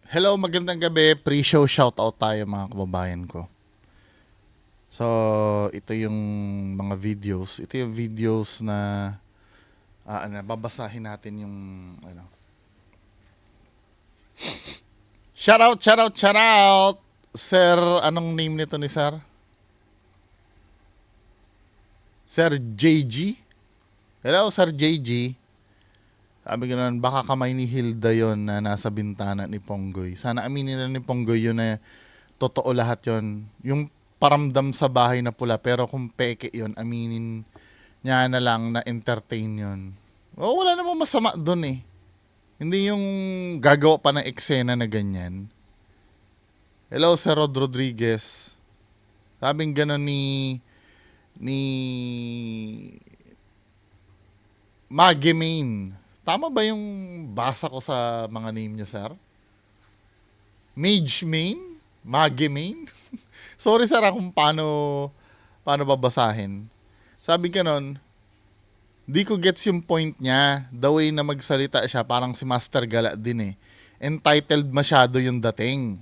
Hello, magandang gabi. Pre-show shoutout tayo mga kababayan ko. So, ito yung mga videos. Ito yung videos na babasahin natin yung ano. Shoutout, shoutout, shoutout! Sir, anong name nito ni Sir? Sir JG? Hello, Sir JG. Sabi ko naman, baka kamay ni Hilda yon na nasa bintana ni Ponggoy. Sana aminin na ni Ponggoy yun na totoo lahat yon. Yung paramdam sa bahay na pula, pero kung peke yon, aminin niya na lang na entertain yon. O, wala namang masama doon eh. Hindi yung gagawa pa ng eksena na ganyan. Hello, Sir Rod Rodriguez. Sabing gano'n ni Maggie Main. Tama ba yung basa ko sa mga name niya, sir? Mage Main? Maggie Main? Sorry, sir, kung paano babasahin. Sabi ka nun, di ko gets yung point niya. The way na magsalita siya, parang si Master Gala din eh. Entitled masyado yung dating.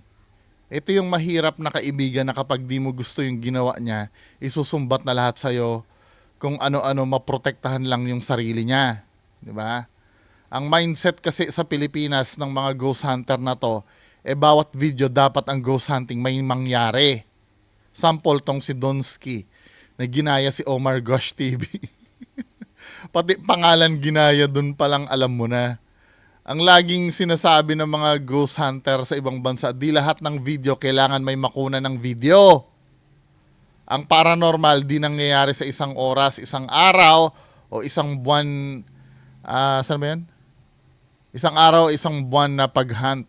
Ito yung mahirap na kaibigan na kapag di mo gusto yung ginawa niya, isusumbat na lahat sa'yo kung ano-ano maprotektahan lang yung sarili niya. Di ba? Ang mindset kasi sa Pilipinas ng mga ghost hunter na to, bawat video dapat ang ghost hunting may mangyari. Sample tong si Donsky na ginaya si Omar Gosh TV. Pati pangalan ginaya dun palang alam mo na. Ang laging sinasabi ng mga ghost hunter sa ibang bansa, di lahat ng video kailangan may makuna ng video. Ang paranormal di nangyayari sa isang oras, isang araw, o isang buwan. Saan ba yan? Isang araw, isang buwan na pag-hunt.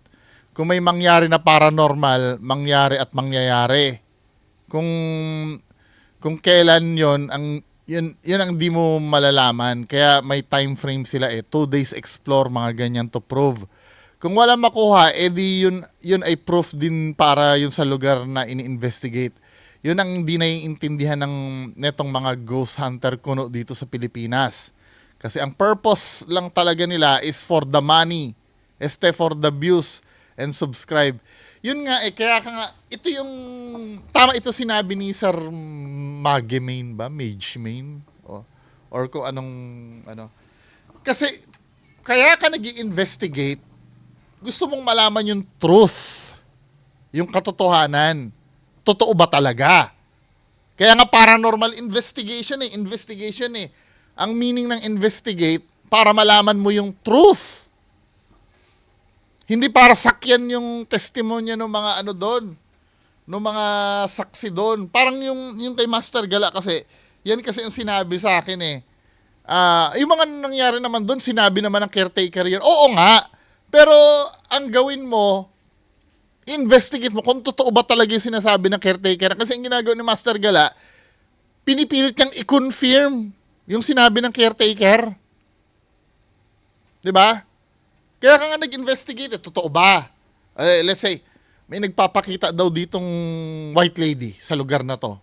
Kung may mangyari na paranormal, mangyari at mangyayari. Kung kailan yon ang yun ang di mo malalaman. Kaya may time frame sila 2 days explore, mga ganyan to prove. Kung wala makuha, di yun ay proof din para yun sa lugar na ini-investigate. Yun ang hindi naiintindihan ng netong mga ghost hunter kuno dito sa Pilipinas. Kasi ang purpose lang talaga nila is for the money. For the views and subscribe. Yun nga kaya ka nga, ito yung, tama ito sinabi ni Sir Maggie Main ba? Mage Main? Or kung anong, ano. Kasi, kaya ka nag-i-investigate, gusto mong malaman yung truth. Yung katotohanan. Totoo ba talaga? Kaya nga paranormal investigation eh. Ang meaning ng investigate, para malaman mo yung truth. Hindi para sakyan yung testimonya ng mga ano doon, ng mga saksi doon. Parang yung kay Master Gala kasi, yan kasi ang sinabi sa akin eh. Yung mga nangyari naman doon, sinabi naman ng caretaker yan. Oo nga, pero ang gawin mo, investigate mo kung totoo ba talaga yung sinasabi ng caretaker. Kasi ang ginagawa ni Master Gala, pinipilit kang i-confirm yung sinabi ng caretaker. Diba? Kaya ka nga nag-investigate, totoo ba? Let's say, may nagpapakita daw ditong white lady sa lugar na to.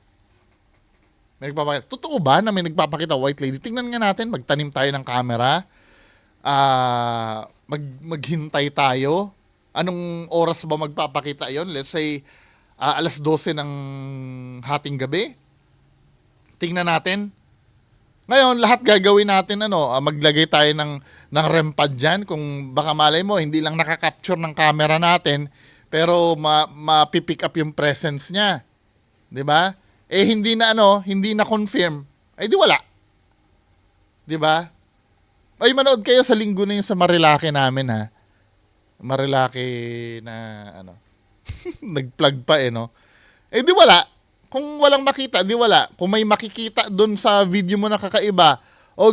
May nagpapakita. Totoo ba na may nagpapakita white lady? Tingnan nga natin, magtanim tayo ng camera. Maghintay tayo. Anong oras ba magpapakita yon? Let's say, alas 12 ng hating gabi. Tingnan natin. Ngayon, lahat gagawin natin, maglagay tayo ng REM pad dyan. Kung baka malay mo, hindi lang nakakapture ng camera natin, pero mapipick up yung presence niya. 'Di ba? Hindi na confirm. Di wala. 'Di ba? Ay, manood kayo sa linggo na yun sa Marilaki namin, ha. Marilaki na, nag-plug pa no. Di wala. Kung walang makita, di wala. Kung may makikita dun sa video mo na kakaiba,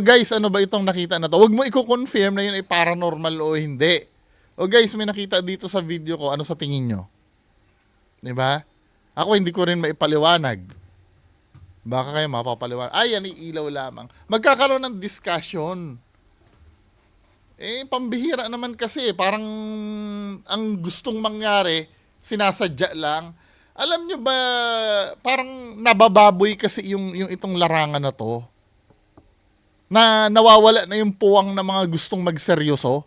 guys, ano ba itong nakita na to? Huwag mo i-confirm na yun ay paranormal o hindi. Guys, may nakita dito sa video ko, ano sa tingin nyo? Diba? Ako hindi ko rin maipaliwanag. Baka kayo mapapaliwanag. Yan ilaw lamang. Magkakaroon ng discussion. Pambihira naman kasi. Parang ang gustong mangyari, sinasadya lang. Alam nyo ba, parang nabababoy kasi yung itong larangan na to. Na nawawala na yung puwang ng mga gustong magseryoso.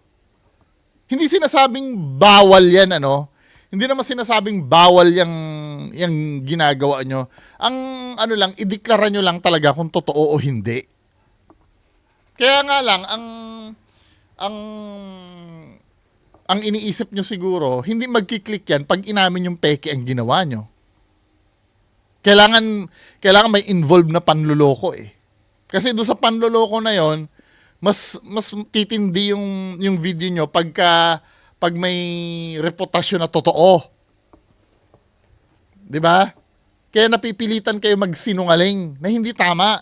Hindi sinasabing bawal yan, ano? Hindi naman sinasabing bawal yung ginagawa nyo. Ang ano lang, ideklara nyo lang talaga kung totoo o hindi. Kaya nga lang, ang ang iniisip nyo siguro, hindi magkiklik yan pag inamin yung peke ang ginawa nyo. Kailangan may involved na panluloko eh. Kasi doon sa panluloko na yon, mas titindi yung video nyo pag may reputasyon na totoo. 'Di ba? Kaya napipilitan kayo magsinungaling na hindi tama.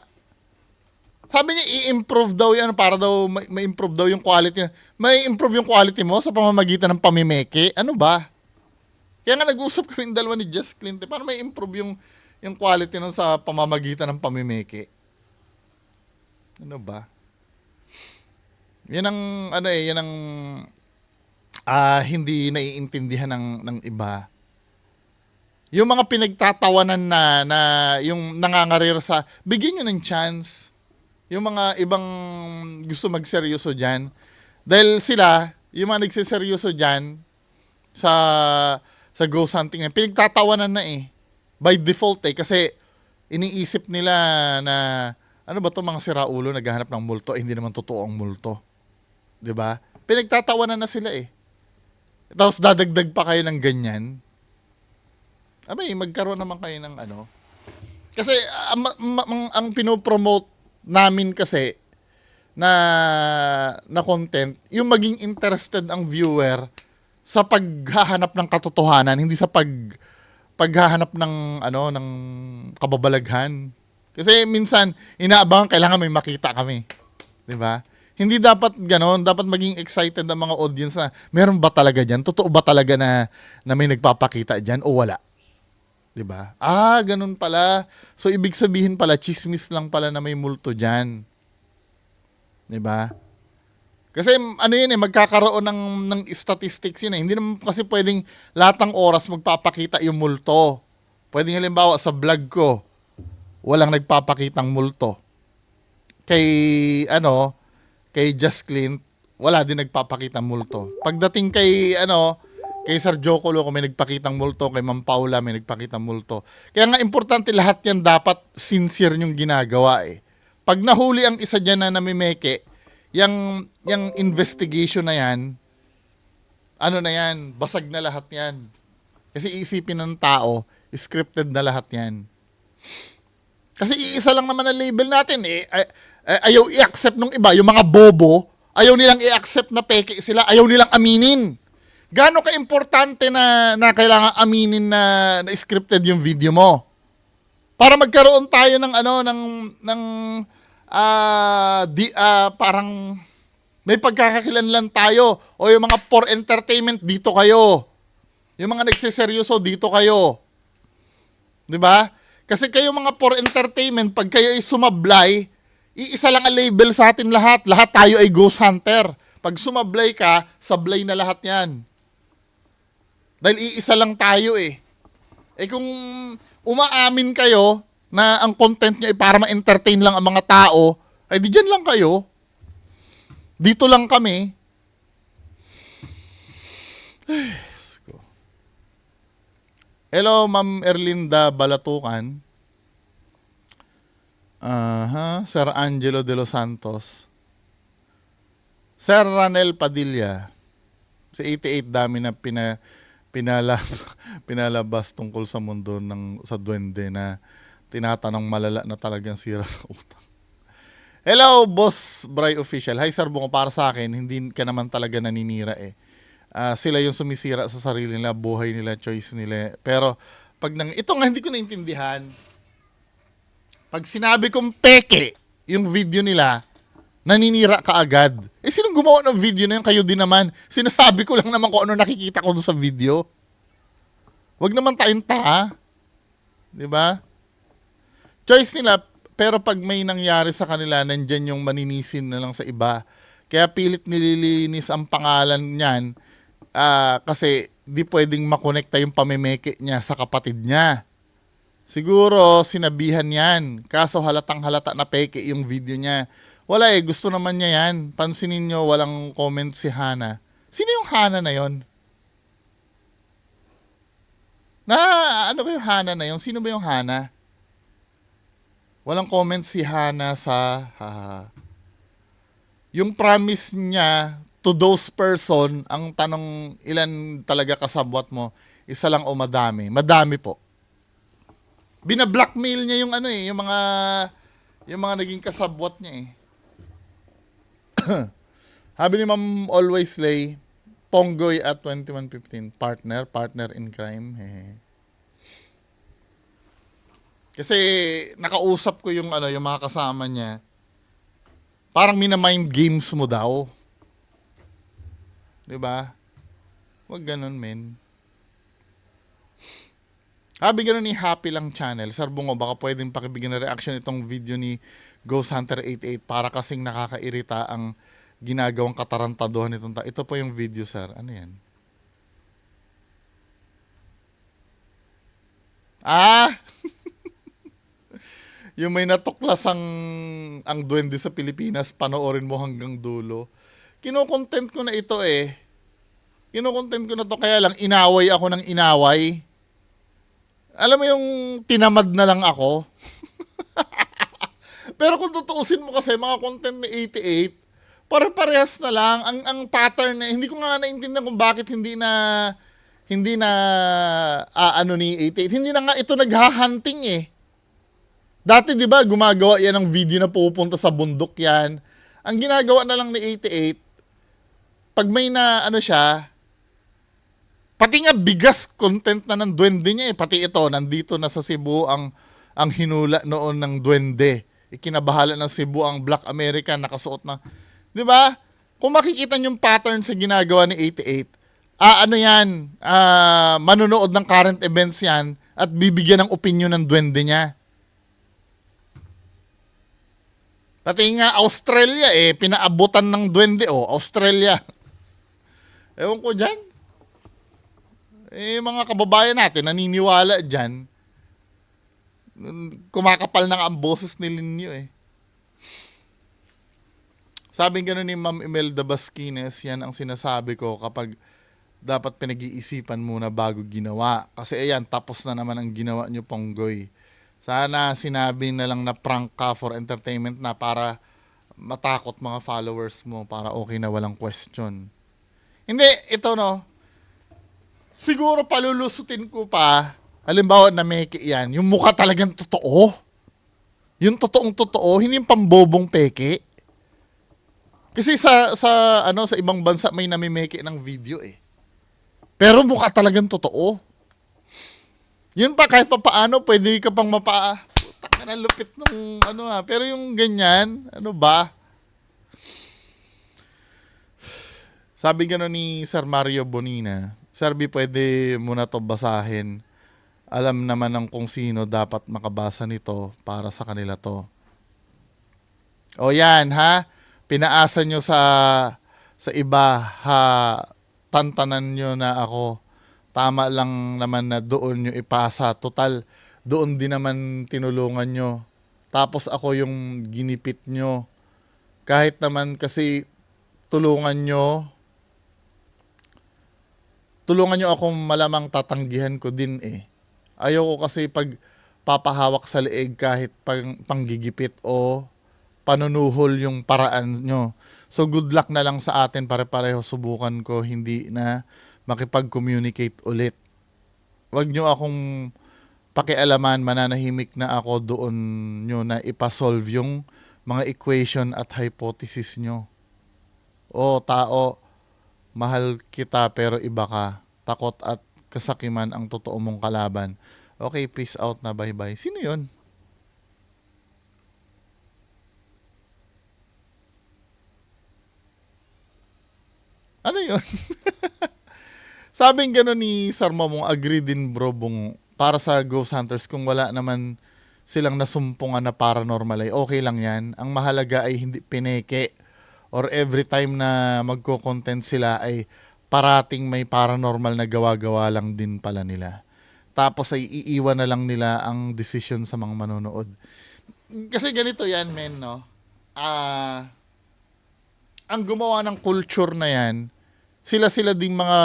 Sabi niya i-improve daw 'yan para daw ma-improve daw yung quality. May improve yung quality mo sa pamamagitan ng pamimeke. Ano ba? Kaya nga nag-usap kami yung dalawa ni Just Clint. Paano may improve yung quality nun sa pamamagitan ng pamimeke? Ano ba? Yan ang ano eh, yan ang hindi naiintindihan ng iba. Yung mga pinagtatawanan na yung nangangarir sa, bigyan nyo ng chance. Yung mga ibang gusto magseryoso dyan. Dahil sila, yung mga nagsiseryoso dyan, sa ghost hunting, pinagtatawanan na eh. By default eh. Kasi iniisip nila na, ano ba to mga siraulo, naghahanap ng multo, hindi naman totoo ang multo. 'Di ba? Pinagtatawanan na sila eh. Tapos dadagdag pa kayo ng ganyan. Abay, magkaroon naman kayo ng ano. Kasi ang pinopromote namin kasi na content, yung maging interested ang viewer sa paghahanap ng katotohanan, hindi sa paghahanap ng ano ng kababalaghan. Kasi minsan inaabangan kailangan may makita kami. 'Di ba? Hindi dapat ganoon, dapat maging excited ang mga audience na meron ba talaga diyan? Totoo ba talaga na may nagpapakita diyan o wala? 'Di ba? Ganun pala. So ibig sabihin pala chismis lang pala na may multo diyan. 'Di ba? Kasi ano yun eh, magkakaroon ng statistics yun eh. Hindi naman kasi pwedeng lahat ng oras magpapakita yung multo. Pwedeng halimbawa sa vlog ko, walang nagpapakitang multo. Kay Just Clint, wala din nagpapakitang multo. Pagdating kay Sir Jocolo, kung may nagpakitang multo, kay Ma'am Paula may nagpakitang multo. Kaya nga importante lahat yan dapat sincere yung ginagawa eh. Pag nahuli ang isa dyan na namimeke, yung investigation na yan, ano na yan, basag na lahat yan. Kasi iisipin ng tao, scripted na lahat yan. Kasi iisa lang naman ang label natin eh. Ayaw i-accept nung iba, yung mga bobo, ayaw nilang i-accept na peke sila, ayaw nilang aminin. Gaano ka-importante na kailangan aminin na scripted yung video mo? Para magkaroon tayo ng parang may pagkakakilanlan tayo. O yung mga for entertainment, dito kayo. Yung mga nagsiseryoso, dito kayo. 'Di ba? Kasi kayo mga for entertainment, pag kayo ay sumablay, iisa lang ang label sa atin lahat. Lahat tayo ay ghost hunter. Pag sumablay ka, sablay na lahat yan. Dahil iisa lang tayo eh. Kung umaamin kayo na ang content nyo ay para ma-entertain lang ang mga tao, ay di dyan lang kayo. Dito lang kami. Hello, Ma'am Erlinda Balatukan. Sir Angelo de los Santos. Sir Ranel Padilla. Sa 88 dami na pinalabas tungkol sa mundo sa duwende na tinatanong malala na talagang sira sa utang. Hello, Boss Bray Official. Hi, Sir Bungo. Para sa akin, hindi ka naman talaga naninira eh. Sila yung sumisira sa sarili nila, buhay nila, choice nila. Pero, ito nga hindi ko naintindihan. Pag sinabi kong peke yung video nila, naninira ka agad. Sinong gumawa ng video na yun? Kayo din naman. Sinasabi ko lang naman kung ano nakikita ko doon sa video. Wag naman tayong taha. Diba? Choice nila, pero pag may nangyari sa kanila, nandyan yung maninisin na lang sa iba. Kaya pilit nililinis ang pangalan niyan kasi di pwedeng makonekta yung pamimeke niya sa kapatid niya. Siguro sinabihan yan. Kaso halatang halata na peke yung video niya. Wala gusto naman niya yan. Pansinin nyo, walang comment si Hana. Sino yung Hana na yon? Na, ano ba yung Hana na yon? Sino ba yung Hana? Walang comment si Hana sa, yung promise niya to those person, ang tanong ilan talaga kasabwat mo, isa lang o madami? Madami po. Bina-blackmail niya yung ano eh, yung mga naging kasabwat niya eh. Habi ni Ma'am Always Slay, Ponggoy at 2115, partner in crime. Kasi nakausap ko yung ano, yung mga kasama niya. Parang mina-mind games mo daw. 'Di ba? Wag ganun, men. Habi ganun ni Happy lang channel. Sir Bungo, baka pwedeng pakibigyan na reaction itong video ni Ghost Hunter 88 para kasing nakakairita ang ginagawang katarantaduhan nitong Ito po yung video, sir. Ano yan? Yung may natuklas ang duwende sa Pilipinas, panoorin mo hanggang dulo. Kino-content ko na ito eh. Kino-content ko na to, kaya lang inaway ako ng inaway. Alam mo yung tinamad na lang ako. Pero kung tutuusin mo kasi mga content ni 88, pare-parehas na lang ang pattern na hindi ko nga naintindihan kung bakit hindi na ano ni 88. Hindi na nga ito naghahunting eh. Dati 'di ba gumagawa yan ng video na pupunta sa bundok yan. Ang ginagawa na lang ni 88, pag may na ano siya, pati nga bigas content na ng duwende niya eh. Pati ito, nandito na sa Cebu ang hinula noon ng duwende. Ikinabahala ng Cebu ang Black American, nakasuot na. Di ba? Kung makikita yung pattern sa ginagawa ni 88, ano yan, manunood ng current events yan at bibigyan ng opinion ng duwende niya. Pati nga Australia eh, pinaabutan ng duwende. Australia. Ewan ko dyan. Mga kababayan natin, naniniwala dyan. Kumakapal na ang boses ni Linyo eh. Sabing gano'n ni Ma'am Imelda Basquines, yan ang sinasabi ko kapag dapat pinag-iisipan muna bago ginawa. Kasi ayan, tapos na naman ang ginawa nyo, Ponggoy. Sana sinabi na lang na prank ka for entertainment na para matakot mga followers mo, para okay na walang question. Hindi, ito no. Siguro palulusutin ko pa, halimbawa na meke yan, yung mukha talagang totoo. Yung totoong totoo, hindi yung pambobong peke. Kasi sa ibang bansa may namimeke ng video eh. Pero mukha talagang totoo. Yun pa, kahit pa paano, pwede ka pang puta ka na, lupit nung Pero yung ganyan, ano ba? Sabi gano'n ni Sir Mario Bonina, Sir B, pwede mo na to basahin. Alam naman ng kung sino dapat makabasa nito para sa kanila to. O yan, ha? Pinaasa nyo sa iba, ha? Tantanan nyo na ako. Tama lang naman na doon nyo ipasa. Total, doon din naman tinulungan nyo. Tapos ako yung ginipit nyo. Kahit naman kasi tulungan nyo akong malamang tatanggihan ko din eh. Ayoko kasi pag papahawak sa leeg kahit panggigipit o panunuhol yung paraan nyo. So good luck na lang sa atin, pare-pareho subukan ko hindi na makipag-communicate ulit. Wag nyo akong pakialaman, mananahimik na ako doon nyo na ipasolve yung mga equation at hypothesis nyo. Tao, mahal kita pero iba ka. Takot at kasakiman ang totoo mong kalaban. Okay, peace out na, bye-bye. Sino yun? Ano yun? Sabing gano'n ni Sarma mong agree din bro bung para sa Ghost Hunters kung wala naman silang nasumpungan na paranormal ay okay lang yan. Ang mahalaga ay hindi pineke or every time na magko-content sila ay parating may paranormal na gawa-gawa lang din pala nila. Tapos ay iiwan na lang nila ang decision sa mga manonood. Kasi ganito yan, men, no? Ang gumawa ng culture na yan, sila ding mga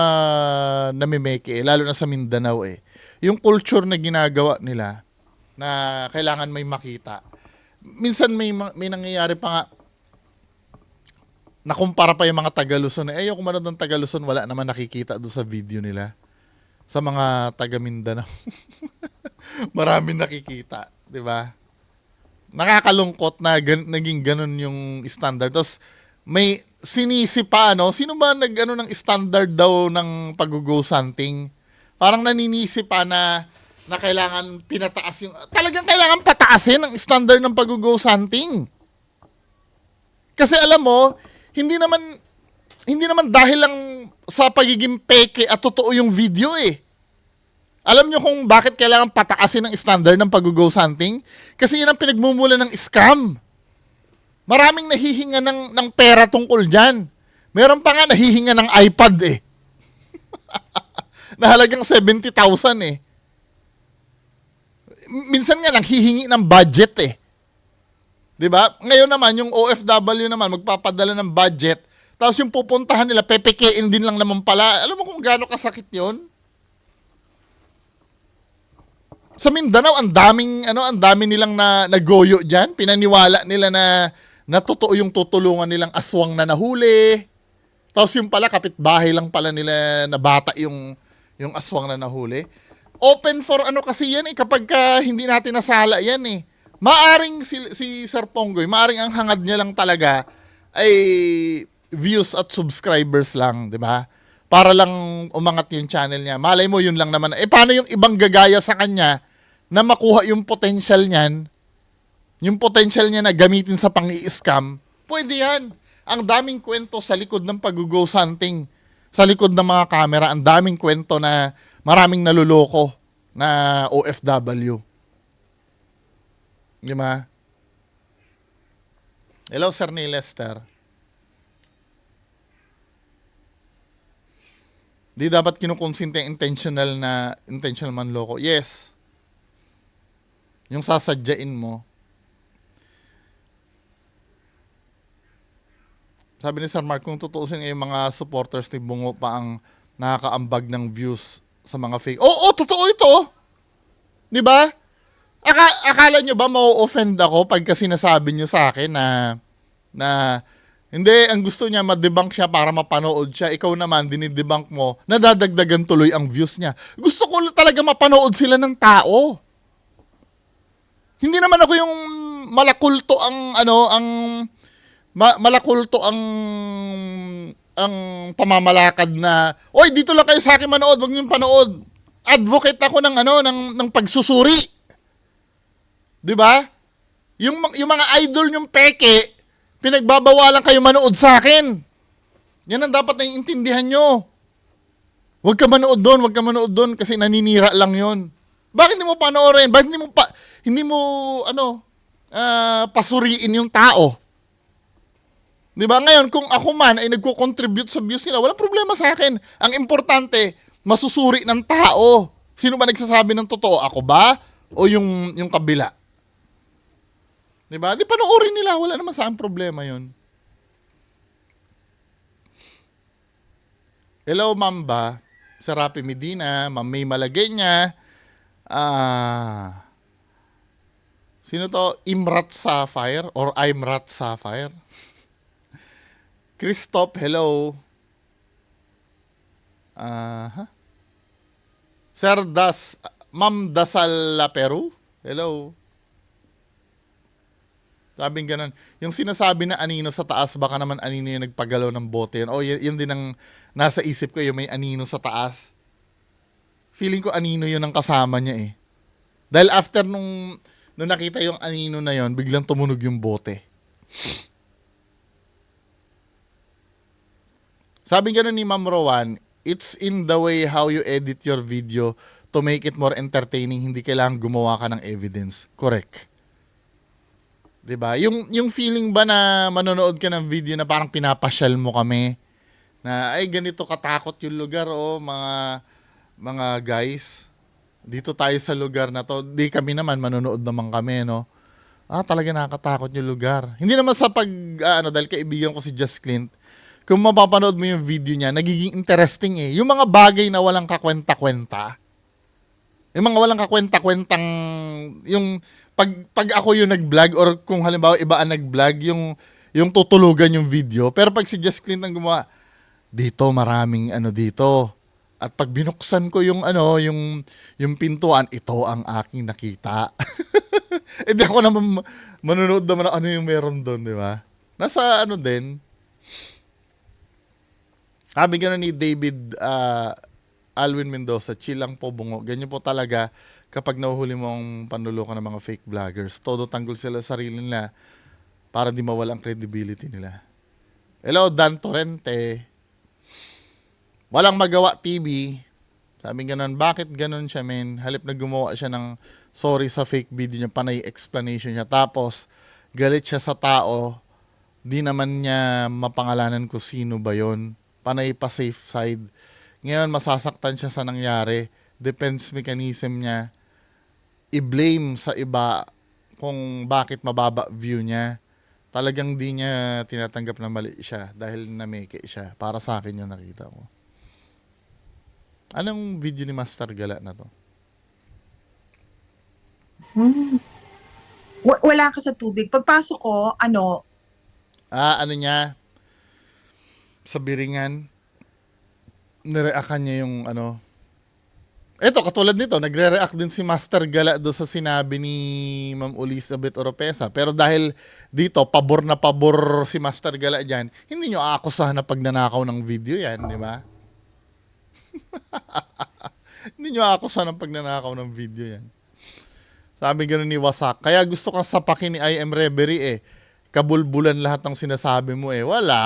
namimeke, lalo na sa Mindanao eh. Yung culture na ginagawa nila na kailangan may makita. Minsan may nangyayari pa nga, nakumpara pa yung mga taga Luzon. Eh, ayoko manood ng taga Luzon, wala naman nakikita doon sa video nila. Sa mga taga Mindanao. Maraming nakikita, di ba? Nakakalungkot na naging ganun yung standard. Tapos may sinisi pa, no? Sino ba nag-ano ng standard daw ng pag-go hunting? Parang naninisi pa na kailangan pinataas yung... Talagang kailangan pataasin ang standard ng pag-go hunting. Kasi alam mo, hindi naman dahil lang sa pagiging peke at totoo yung video eh. Alam nyo kung bakit kailangan pataasin ang standard ng pag-go hunting? Kasi yun ang pinagmumula ng scam. Maraming nahihinga ng pera tungkol dyan. Meron pa nga nahihinga ng iPad eh. Nahalagang 70,000 eh. Minsan nga nanghihingi ng budget eh. 'Di ba? Ngayon naman yung OFW naman magpapadala ng budget, tapos yung pupuntahan nila pepekein din lang naman pala. Alam mo kung gaano kasakit 'yon? Sa Mindanao ang dami nilang nagoyo diyan, pinaniwala nila na totoo yung tutulungan nilang aswang na nahuli. Tapos yung pala kapitbahay lang pala nila na bata yung aswang na nahuli. Open for ano kasi yan eh, kapag hindi natin nasala yan eh. Maaring si Sir Ponggoy, maaring ang hangad niya lang talaga ay views at subscribers lang, di ba? Para lang umangat yung channel niya. Malay mo yun lang naman. Eh paano yung ibang gagaya sa kanya na makuha yung potential niyan? Yung potential niya na gamitin sa pang-i-scam? Pwede yan. Ang daming kwento sa likod ng pag-go hunting. Sa likod ng mga camera, ang daming kwento na maraming naluloko na OFW. Di ba? Hello, Sir ni Lester. Di dapat kinukonsinte intentional manloko. Yes. Yung sasadyain mo. Sabi ni Sir Mark, kung tutuusin yung mga supporters ni Bungo pa ang nakakaambag ng views sa mga fake. Oo, totoo ito. Di ba? Akala nyo ba ma-offend ako pagka sinasabi nyo sa akin na hindi, ang gusto niya ma-debunk siya para mapanood siya. Ikaw naman, dinidebunk mo, nadadagdagan tuloy ang views niya. Gusto ko talaga mapanood sila ng tao. Hindi naman ako yung malakulto malakulto ang pamamalakad na, oy, dito lang kayo sa akin manood, wag niyo panood. Advocate ako ng pagsusuri. 'Di ba? Yung mga idol yung peke, pinagbabawalan kayo manood sa akin. Yan ang dapat naiintindihan nyo. Huwag ka manood doon kasi naninira lang 'yon. Bakit hindi mo panoorin? Bakit hindi mo pasuriin yung tao? 'Di ba? Ngayon, kung ako man ay nagko-contribute sa views nila, walang problema sa akin. Ang importante, masusuri ng tao. Sino ba nagsasabi ng totoo? Ako ba? O yung kabila? 'Di ba? Di panoorin nila, wala naman sa akin problema 'yon. Hello, Mamba. Sa Rapi Medina, Ma'am May Malagenya. Sino to? Imrat Sapphire or Imrat Sapphire? Christoph, hello. Sir Ma'am Dasal La Peru, hello. Sabing ganun. Yung sinasabi na anino sa taas, baka naman anino yung nagpagalaw ng bote. O, yun din ang nasa isip ko, yung may anino sa taas. Feeling ko anino yun ang kasama niya eh. Dahil after nung nakita yung anino na yun, biglang tumunog yung bote. Sabi gano'n ni Ma'am Rowan, it's in the way how you edit your video to make it more entertaining. Hindi kailangan gumawa ka ng evidence. Correct. 'Di ba? Yung feeling ba na manonood ka ng video na parang pinapasyal mo kami na ay ganito katakot yung lugar mga guys. Dito tayo sa lugar na to. Di kami naman manonood naman kami, no. Talaga nakakatakot yung lugar. Hindi naman sa dahil kaibigan ko si Just Clint. kung mapapanood mo yung video niya, nagiging interesting eh. Yung mga bagay na walang kakwenta-kwenta, yung mga walang kakwenta-kwentang, yung pag ako yung nag-vlog or kung halimbawa iba ang nag-vlog, yung tutulugan yung video. Pero pag si Jess Clint ang gumawa, dito maraming ano dito. At pag binuksan ko yung ano, yung pintuan, ito ang aking nakita. Eh di ako naman manonood naman ng ano yung meron doon, di ba? Nasa ano din. Sabi gano'n ni David Alwin Mendoza, chill lang po bungo. Ganyan po talaga kapag nahuhuli mo ang panluloko ng mga fake vloggers. Todo tanggol sila sa sarili nila para di mawala ang credibility nila. Hello, Dan Torrente. Walang magawa TV. Sabi gano'n, bakit gano'n siya, men? Halip na gumawa siya ng sorry sa fake video niya, panay explanation niya. Tapos, galit siya sa tao. Di naman niya mapangalanan kung sino ba yon. Panay pa safe side. Ngayon, masasaktan siya sa nangyari. Defense mechanism niya. I-blame sa iba kung bakit mababa view niya. Talagang di niya tinatanggap na mali siya dahil nameke siya. Para sa akin yung nakita ko. Anong video ni Master Gala na to? Wala ka sa tubig. Pagpasok ko, ano, Ano niya? Sa biringan. Nireakan niya yung ano. Eto, katulad nito, nagre-react din si Master Gala do sa sinabi ni Ma'am Elizabeth Oropesa. Pero dahil dito, pabor na pabor si Master Gala dyan, hindi nyo aakusahan na pagnanakaw ng video yan, di ba? Hindi nyo aakusahan ng pagnanakaw ng video yan. Sabi gano'n ni Wasak. Kaya gusto kang sapakin ni I Am Reverie eh. Kabulbulan lahat ng sinasabi mo eh. Wala,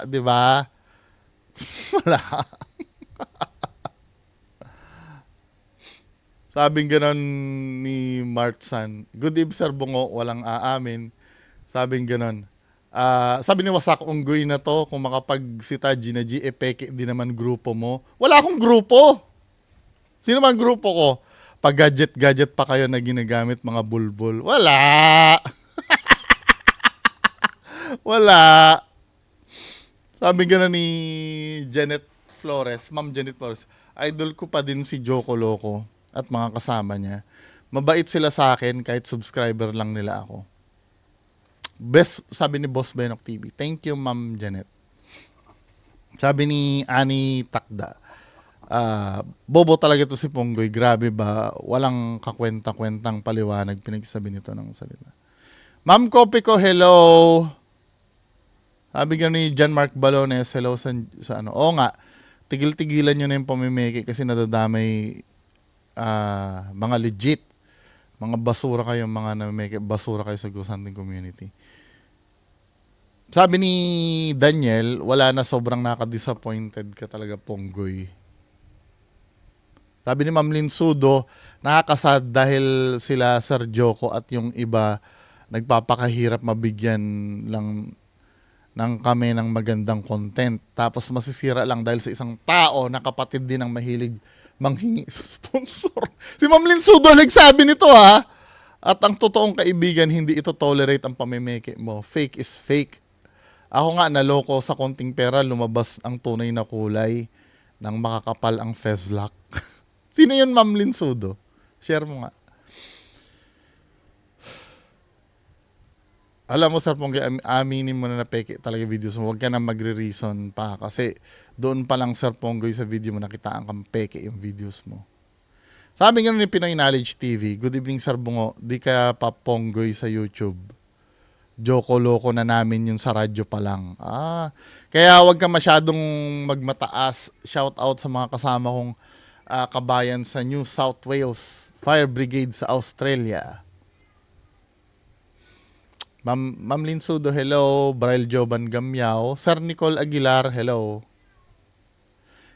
di ba? Wala. Sabing ganon ni Martsan, good eve Sir Bungo, walang aamin. Sabing ganon. Sabi ni Wasak, unggoy na to, kung makapagsita Gina G, peke di naman grupo mo. Wala akong grupo! Sino man grupo ko? Pag gadget-gadget pa kayo na ginagamit mga bulbul. Wala! Wala! Sabi ganon ni Janet Flores, Ma'am Janet Flores, idol ko pa din si Joko Loco at mga kasama niya. Mabait sila sa akin kahit subscriber lang nila ako. Best, sabi ni Boss Benok TV. Thank you, Ma'am Janet. Sabi ni Ani Takda, bobo talaga to si Ponggoy. Grabe ba? Walang kakwenta-kwentang paliwanag pinagsabi nito ng salita. Ma'am Kopi ko, hello. Sabi nga ni John Mark Balones, hello sa ano. Oo nga, tigil-tigilan nyo na yung pamimiki kasi nadadamay mga legit, mga basura kayo, mga namimeke, basura kayo sa Ghost Hunting community. Sabi ni Daniel, wala na, sobrang nakadisappointed ka talaga, Ponggoy. Sabi ni Ma'am Lynn Sudo, nakakasad dahil sila Sir Joko at yung iba nagpapakahirap mabigyan lang ng kami ng magandang content. Tapos masisira lang dahil sa isang tao na kapatid din ng mahilig manghingi sa sponsor. Si Ma'am Lynn Sudo nagsabi nito ha. At ang totoong kaibigan, hindi ito tolerate ang pamimeke mo. Fake is fake. Ako nga naloko sa konting pera, lumabas ang tunay na kulay nang makakapal ang fezlock. Sino yun, Ma'am Lynn Sudo? Share mo nga. Alam mo, Sir Pongge, aminin mo na peke talaga videos mo. Huwag ka na magre-reason pa. Kasi doon pa lang, Sir Pongge, sa video mo nakitaan kang peke yung videos mo. Sabi nga ni Pinoy Knowledge TV, good evening, Sir Bungo. Di ka pa Ponggoy sa YouTube. Joko Loco na namin yun sa radyo pa lang. Kaya huwag ka masyadong magmataas. Shout out sa mga kasama kong kabayan sa New South Wales Fire Brigade sa Australia. Ma'am Lynn Sudo, hello. Braille Joban Gamyao. Sir Nicole Aguilar, hello.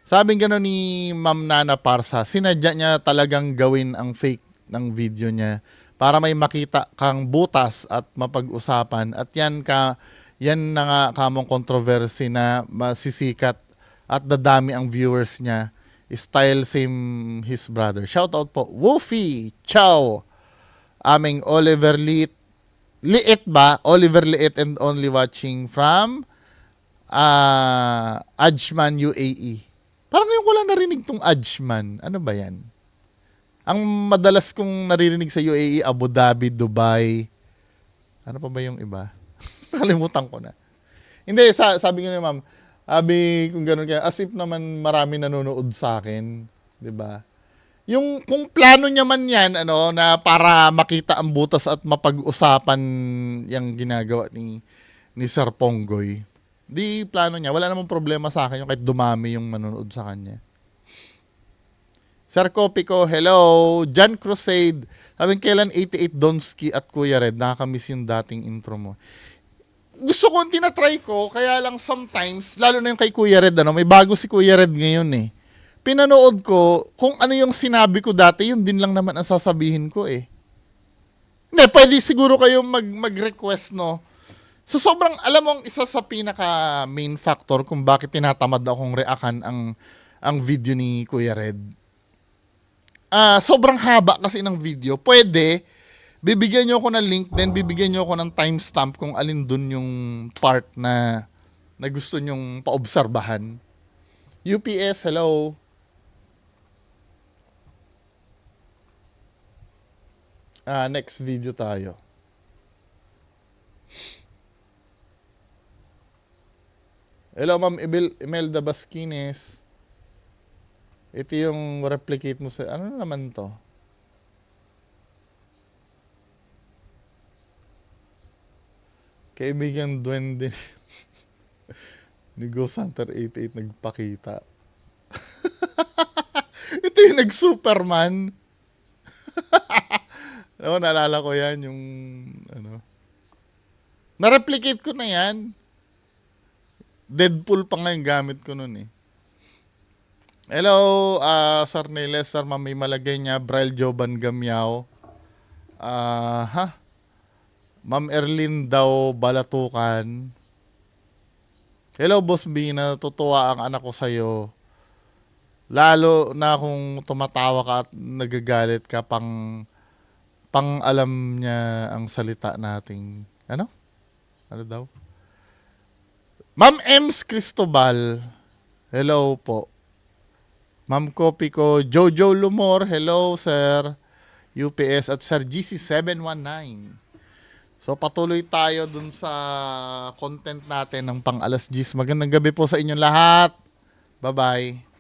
Sabing gano'n ni Ma'am Nana Parsa, sinadya niya talagang gawin ang fake ng video niya para may makita kang butas at mapag-usapan. At yan na nga kamong controversy na masisikat at dadami ang viewers niya. Style same his brother. Shout out po. Woofy! Ciao! Aming Oliver Liit ba? Oliver Liit and only watching from Ajman UAE. Parang ngayon ko lang narinig tong Ajman. Ano ba yan? Ang madalas kong naririnig sa UAE, Abu Dhabi, Dubai. Ano pa ba yung iba? Nakalimutan ko na. Hindi, sabi ko na ma'am, sabi kung gano'n kaya, as if naman marami nanonood sa akin. 'Di ba? Yung kung plano niya man yan, ano, na para makita ang butas at mapag-usapan yung ginagawa ni Sir Ponggoy. Di plano niya. Wala namang problema sa akin yung kahit dumami yung manonood sa kanya. Sir Kopiko, hello. John Crusade. Sabi kailan 88 Donski at Kuya Red. Nakakamiss yung dating intro mo. Gusto ko, tinatry ko. Kaya lang sometimes, lalo na yung kay Kuya Red, ano, may bago si Kuya Red ngayon eh. Pinanood ko, kung ano yung sinabi ko dati, yun din lang naman ang sasabihin ko eh. Hindi, pwede siguro kayo mag-request, no? So sobrang, alam mo, isa sa pinaka main factor kung bakit tinatamad akong reakan ang video ni Kuya Red. Sobrang haba kasi ng video. Pwede, bibigyan nyo ako ng link, then bibigyan nyo ako ng timestamp kung alin dun yung part na gusto nyong paobserbahan. UPS, hello. Next video tayo. Hello, Ma'am Imelda Basquines. Ito yung replicate mo sa... Ano naman to? Kaibigan Duwende ni Ghost Hunter 88 nagpakita. Ito yung nag-Superman. Oo, naalala ko yan, yung ano. Na-replicate ko na yan. Deadpool pa nga yung gamit ko nun eh. Hello, Sir Niles, Sir Mami Malagay niya, Braille Joban Gamyaw. Ma'am Erlyn daw Balatukan. Hello, Boss B, natutuwa ang anak ko sa'yo. Lalo na kung tumatawa ka at nagagalit ka pang alam niya ang salita nating, ano? Ano daw? Ma'am Ems Cristobal, hello po. Ma'am Kopi ko, Jojo Lumor, hello sir. UPS at Sir GC719. So patuloy tayo dun sa content natin ng pang alas 10. Magandang gabi po sa inyong lahat. Bye-bye.